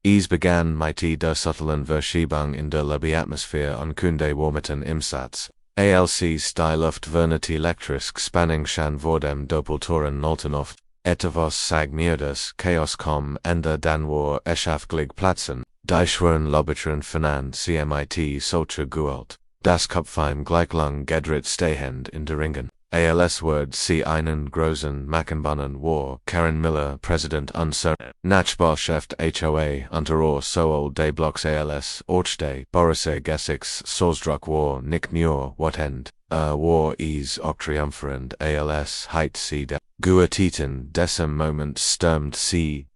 Es begann mit der subtilen Verschiebung in der Lobby-Atmosphäre und Kunde Warmeten im Satz. Als-die Luft verniet elektrisch Spannung schon vor dem Doppeltoren Nolten oft, etwas sag mir das Chaos Ende dann war erschaftlich Platzen, die schweren Lobbytern von CMIT solche Gewalt, das Kopfheim gleich lang gedreht stehend in der Ringen. Als Word sie einen großen Machenbannen war Karen Miller President unser Nachbarschaft HOA unter Soul de Blocks als Orchday Borise Gesix Solsdruck war nicht nur Watend, war auch triumphierend als heit sie der Guatiten dessen Moment stürmt sie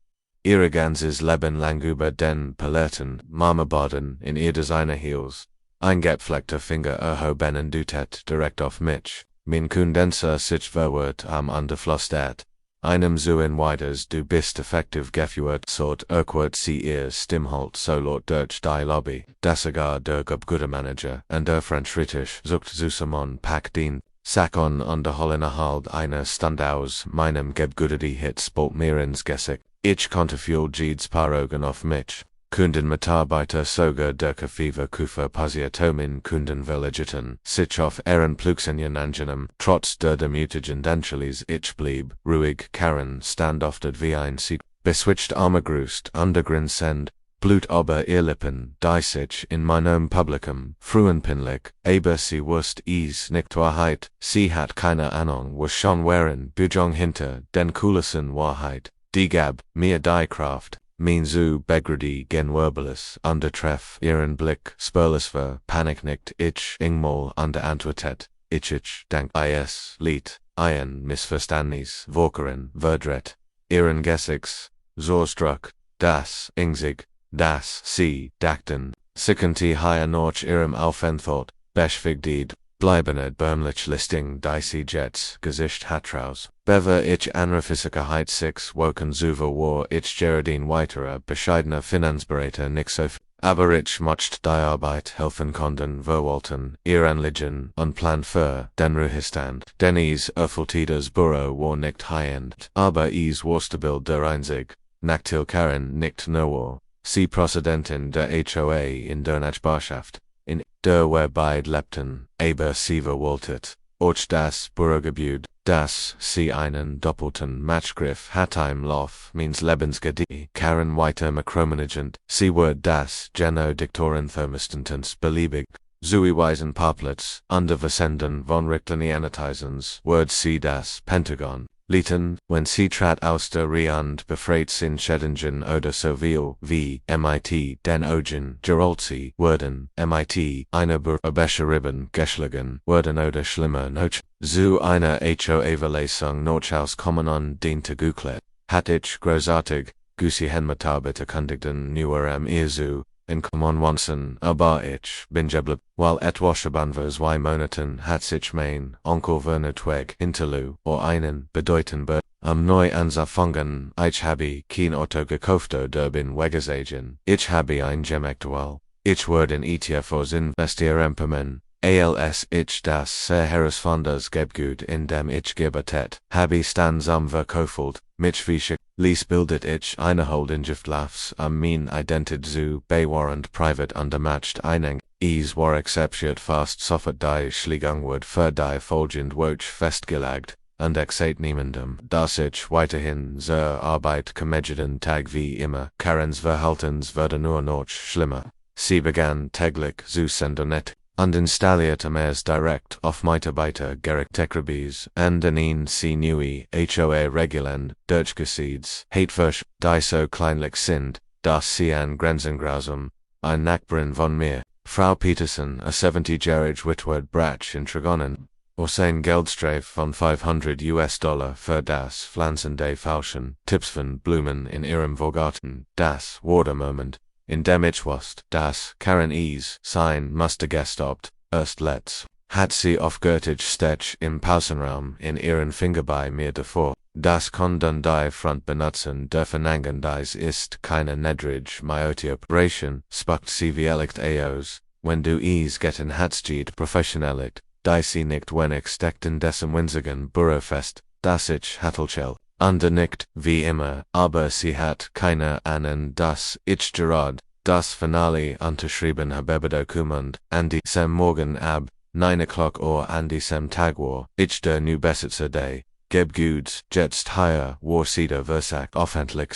ihre ganzes Leben lang über den Paletten Marmorboden in ihr Designerheels, eingepflegter Finger erhoben Dutet direkt auf mich. Min Kundenser sich verwirrt am Underflustat. Einem so in Widers du bist effektiv geführt sort sie ihr Stimmhalt so laut durch die Lobby, das sogar der Manager und der French-Britisch sucht Susamon Pack dient, Sakon unterhollene halt eine Stund aus meinem Gebgudedi Hits bald mir ins Gesicht. Ich konnte viel Jeeds Parogen auf mich. Kundenmitarbeiter sogar der Fever Kufa passiert Kunden verlegiten, sich auf ihren Plugsenien angenehm, trotz der demütigen Denschlis ich blieb, ruhig Karen standhaftet wie ein Sieg, beswitcht armegrust, undergrund Blut aber ihr Lippen, die sich in meinem Publikum, fruenpinlich, aber sie wusst es nicht Wahrheit, sie hat keine Ahnung was schon wären Bujong hinter den Kulissen Wahrheit, die gab mir die Kraft. Min zu begradi gen werbelis, undertreff ihren Blick, spurlesver, paniknikt ich ingmol under antwortet, ich dank is, lied, ein missverständnis, Vorkerin, verdret, ihren Gesichts, Zorstruck, das, ingzig, das, sie, dachten, sikanti higher norch ihrem Aufenthalt, beschwigdied, bleibened bärmlich listing dicey jets, Gesicht hatraus, bever ich Anrafisikerheit 6 woken zuver war ich Gerardine weiterer bescheidener Finanzberater nixof, aber ich mocht die Arbeit helfen konnten verwalten, ihr Anliegen und Plan für den Ruhestand, denn es erfolgtes Büro war nicht high-end, aber es war stabil der einzig, Nachtil Karen nicht nur, sie Präsidentin der HOA in der Nachbarschaft. In der wir beid lebten, aber sie verwaltet, och das Bürgergebüd, das sie einen doppelten Matchgriff hat im Lauf meines Lebensgedie, Karen weiter makromanagend, sie wird das Geno Diktoren Thermistantens beliebig, zuiweisen Paplitz, under Versenden von Richtlinie-Annotations, wird sie das Pentagon. Lieten, wenn sie trat aus der Riand befreit sin Schädingen oder so viel wie MIT den Ogen Gerolzi wurden MIT eine Bescheriben geschlagen wurden oder schlimmer noch zu einer HOA-Verletzung Notchaus kommen an diente Guklet, hat ich großartig, Gusi Henmitarbeiter kundigten nur Irzu, in Common Wansen, aber ich bin geblieben, weil etwas über 2 Monaten hat sich mein Onkel Werner Tweg hinterlu, einen bedeuten neu anzufangen, ich habe kein Auto gekauft oder bin weggezogen, ich habe ein Gemektual, ich wurde in ETFs investieren, als ich das sehr herausfordernd Gebgut in dem ich gebetet, habe stanzam verkauft, mich wie Lies bildet ich eine Holdingeftlafs min Identität zu bewarend private undermatched eining, es war acceptiert fast sofort die Schlägung wird für die folgend Woche festgelegt, und ich seht niemandem, dass ich weiterhin zur Arbeit komme jeden Tag wie immer, Karens Verhaltens wurde nur noch schlimmer, sie begann täglich zu sendonet. Und installierte es direkt auf Mitarbeiter Gerechtechrabis, und in ihn sie neue HOA Regeln, durchgesetzt, hatversch, die so kleinlich sind, dass sie an Grenzengrausam, ein Nachbarin von mir, Frau Peterson, a 70-jährige Witward Bratsch in Trigonen, sein Geldstreif von $500 für das Pflanzen der falschen Tipps von Blumen in ihrem Vorgarten, das war der Moment, in dem ich wusste, dass Karen sein musste gestoppt, erst letzt, hat sie aufgehört stech im Pausenraum in ihren Finger bei mir davor, das konnten die Front benutzen dürfen dies ist keine nedrige Myote Operation, spuckt sie wie aus, wenn du getten hatsgeht professionelligt, die sie nicht wenig steckten dessen winzigen Bürofest, das ich Hattelchell, Under nicht, wie immer, aber sie hat keine Ahnung, dass ich gerade das Finale unterschrieben habe. Dokument an diesem Morgen ab 9 Uhr an diesem Tag war ich der nu besitzer day. Geb Gudes, jetzt hier war Cedar Versack offentlich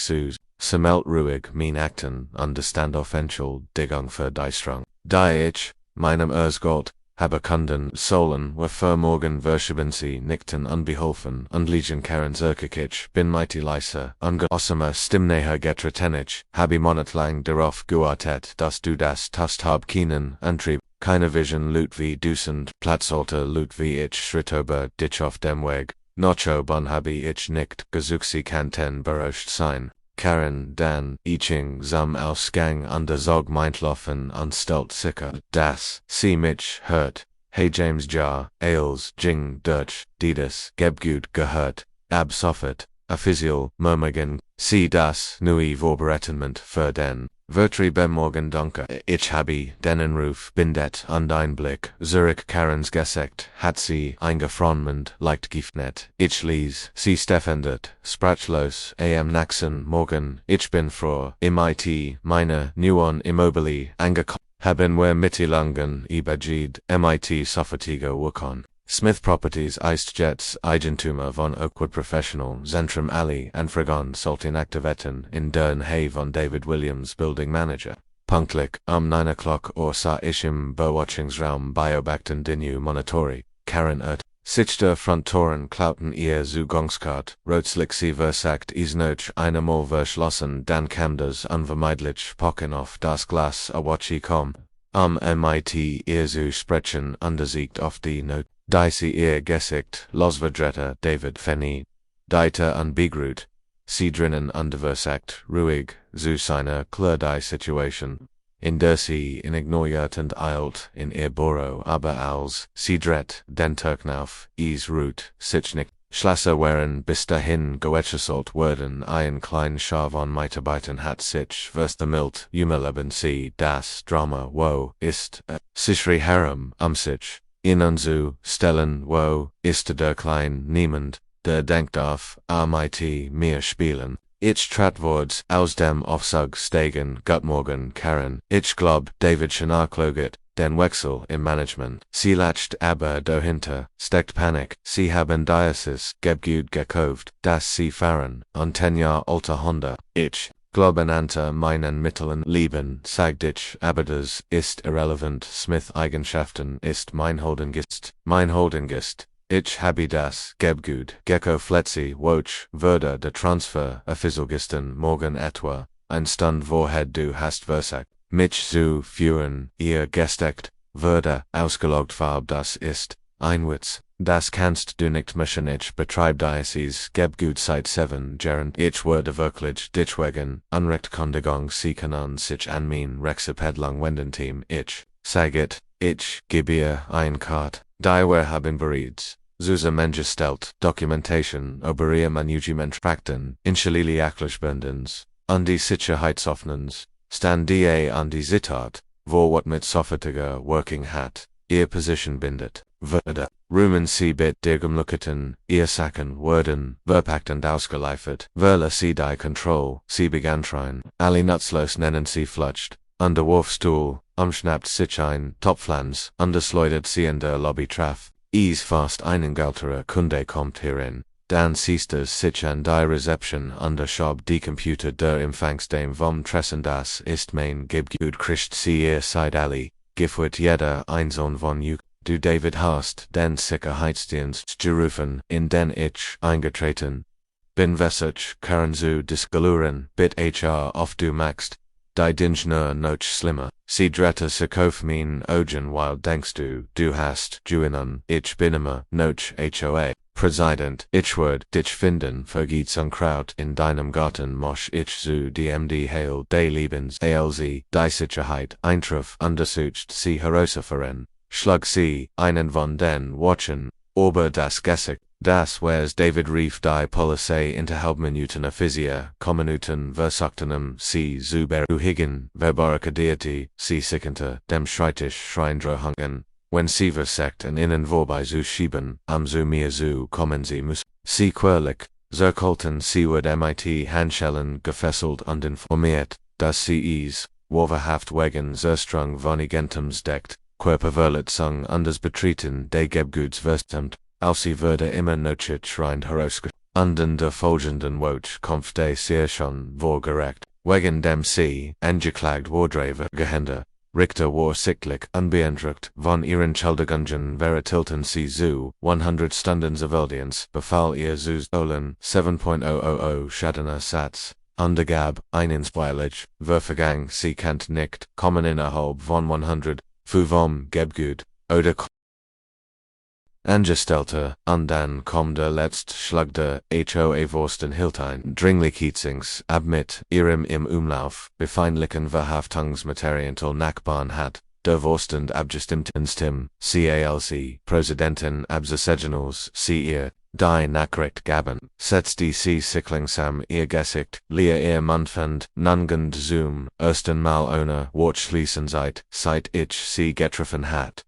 Semelt ruhig mein Akten understand offensial Digung für Deistrung. Die ich, meinem Gott, habe Kunden sollen für morgen verschieben sie nichten unbeholfen und liegen Karens Erkekich bin mighty leise ungeossamer Stimmnäher getretenich, habe monatlang darauf gewartet, dass du das tust hab keinen Antrieb, keine Vision Lut wie Dusend, Platzalter Lut wie ich Schritt über dich auf dem Weg, Nocho bon habe ich nicht gesucht sie kannten berauscht sein. Karen, Dann, Iching, zum Ausgang under Zog Meintlaufen und Stelt sicker, das, sie mich, hört, hey James Jar, Ailes, Jing, Dutch, Didas, Gebgut gehört, ab Soffet, official, Murmegen, sie das, nui Vorbereitment für den, Vertri bemorgen Donker, ich habe, Dennenruf, Bindet, und Einblick, Zurich Karens Gesekt, hat sie, eingefrommend, leicht Giftnet, ich lies, sie steffendet, sprachlos, am Naxen, morgen, ich bin froh, mit, meine, Nuon Immobili, angekommen, haben wir Mitteilungen überged, mit sofortiger Wirkung. Smith Properties Eistjets Eigentumer von Oakwood Professional Zentrum Alley and Fragon Saltin Aktivetten in Dann von David Williams Building Manager. Punktlich 9 Uhr sa ich im Beobachtungsraum Beobachten dinu Monitori, Karen Sichter Frontoren Klauten ihr Zugangskart, Rotslick sie versagt isnoch einmal verschlossen, dann kam das unvermeidlich Pocken auf das Glas awachi kom. MIT ihr zu sprechen undersiegt auf die Not. Die ihr Gesicht, Losverdretter David Fenny. Dieter und Begrut. Sie drinnen underversagt, ruhig, zu seiner Klur die Situation. In der sie ignoriert und eilt in ihr Büro, aber als sie dreht, den Turknauf, is Root, Sichnik, Schlösser waren bis dahin geäußert worden, ein klein Schar von Mitarbeitern hat sich versammelt, Leben sie, das Drama, wo, ist, sichri Harem, sich. In unzu Stellen, wo, ist der klein niemand, der denkt auf, mit mir spielen. Ich tratwords aus dem Aufzug steigen, Gutmorgen, Karen. Ich glaub, David Schnarkloget, den Wechsel im Management. Sie lacht aber dahinter, steckt Panik. Sie haben Diasis, Gebgut gekauft, das sie fahren, und 10 Jahre alter Honda. Ich glauben ante meinen Mitteln lieben, sagt ich, aber das ist irrelevant. Smith Eigenschaften ist mein Holdengist. Ich habe das Gebgut, Gecko Fletzi, Woch, würde der Transfer, Officialgisten, morgen etwa, ein Stund vorher du hast versagt, mich zu führen, ihr gesteckt, würde, ausgelogt farb das ist, ein Witz, das kannst du nicht mischen, ich betreib Diasis, Gebgut seit 7 Jahren, ich würde wirklich ditchwegen, unrecht Kondigung sie kann sich an mein Rexipedlang wenden Team, ich, saget, ich, gebe ihr ein Kart. Die wir haben bereits, zusammengestellt, Dokumentation, über ihr Management Prakten, Inschalili Aklichbündens, an die Sicherheitsoffnens, stand die an die Zitat, wo wat mit sofortiger Working hat, ihr Position bindet, würde, rumen sie bit dirgemlucketen, ihr Sachen wurden, verpackt und ausgeliefert, verla sie die Control, sie begann schreien, alle nutzlos nennen sie flutscht, under Wurfstuhl, umschnappt sich ein, Topflanz, undersleudert sie in der Lobby traf, fast einen Galterer Kunde kommt hierin, dann siehst es sich an die Reception under Schob die Computer der Empfangsdame vom Tressen das ist mein Gebgut Christ sie ihr seid alle, gifwit jeder einzeln von you, du David hast den Sicherheitsdienst gerufen, in den ich eingetreten bin Vesach, Karen zu diskutieren, bit HR auf du magst, die Dingner noch schlimmer, sie drette sich mein Augen weil denkst du hast Juinan, ich bin immer noch HOA, President, ich dich finden, vergeht's Kraut in deinem Garten mosch ich zu DMD Hail des Lebens ALZ, die Sicherheit, Eintruf, untersucht sie herausfinden, schlug sie, einen von den Watchen, ober das Gesicht. Das was David rief die Polizei innerhalb Physia, Kommunuten versagtenem, sie zu beruhigen, verbarrikadierte, sie sickente, dem Schreitisch Schreindrohungen, wenn sie versagt und innen vorbei zu schieben, am zu mir zu kommen sie muss, sie quirlig, Zerkolten Seward MIT Handschellen gefesselt und informiert, dass sie es, verhaft wegen Zerstrung von Igentums deckt, Körperverletzung anders betreten des Gebgutsverstemt, als sie würde immer noche schreind herausgeschrieben. Und der folgenden Woche kommt der sehr schon vorgerecht, wegen dem sie, angeklagt Wardrave Gehände, Richter war sichtlich unbeeindruckt von ihren Schuldigungen vertilten sie zu 100 Stunden Surveillance, befahl ihr zu stohlen 7.000 Schadener Satz, und gab einen Spoilage, vergang sie kennt nicht, kommen innerhalb von 100, vom Gebgut, oder Angestellte, und dann kommt der letzte Schlag der HOA Vorsten Hiltein Dringlichkeitsings ab mit ihrem im Umlauf befindlichen Verhaftungsmaterial Nachbarn hat, der Vorstand abgestimmten Stimme, CALC, Präsidentin Absessegenals, sie ihr, die Nachricht gaben, setzt die sie sich langsam ihr Gesicht, leer ihr Mundfund, nungend Zoom, ersten Mal ohne Wortschließen seit ich sie getroffen hat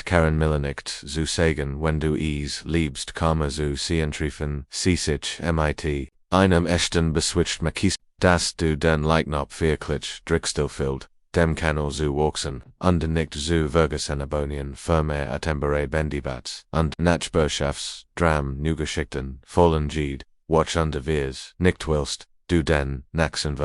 Karen Millenicht zu sagen, wenn du es liebst, zu sehen treffen, sie sich mit einem echten beswitcht mich, dass du den Leichnop wirklich drickstillfüllt, dem Kanal zu wachsen, und nicht zu vergessenabonien firme atembere bendibats, und Nachbarschafts, Dram, Nugeschichten, vollen Jed, watch under Viers, nicht willst, du den, Naxen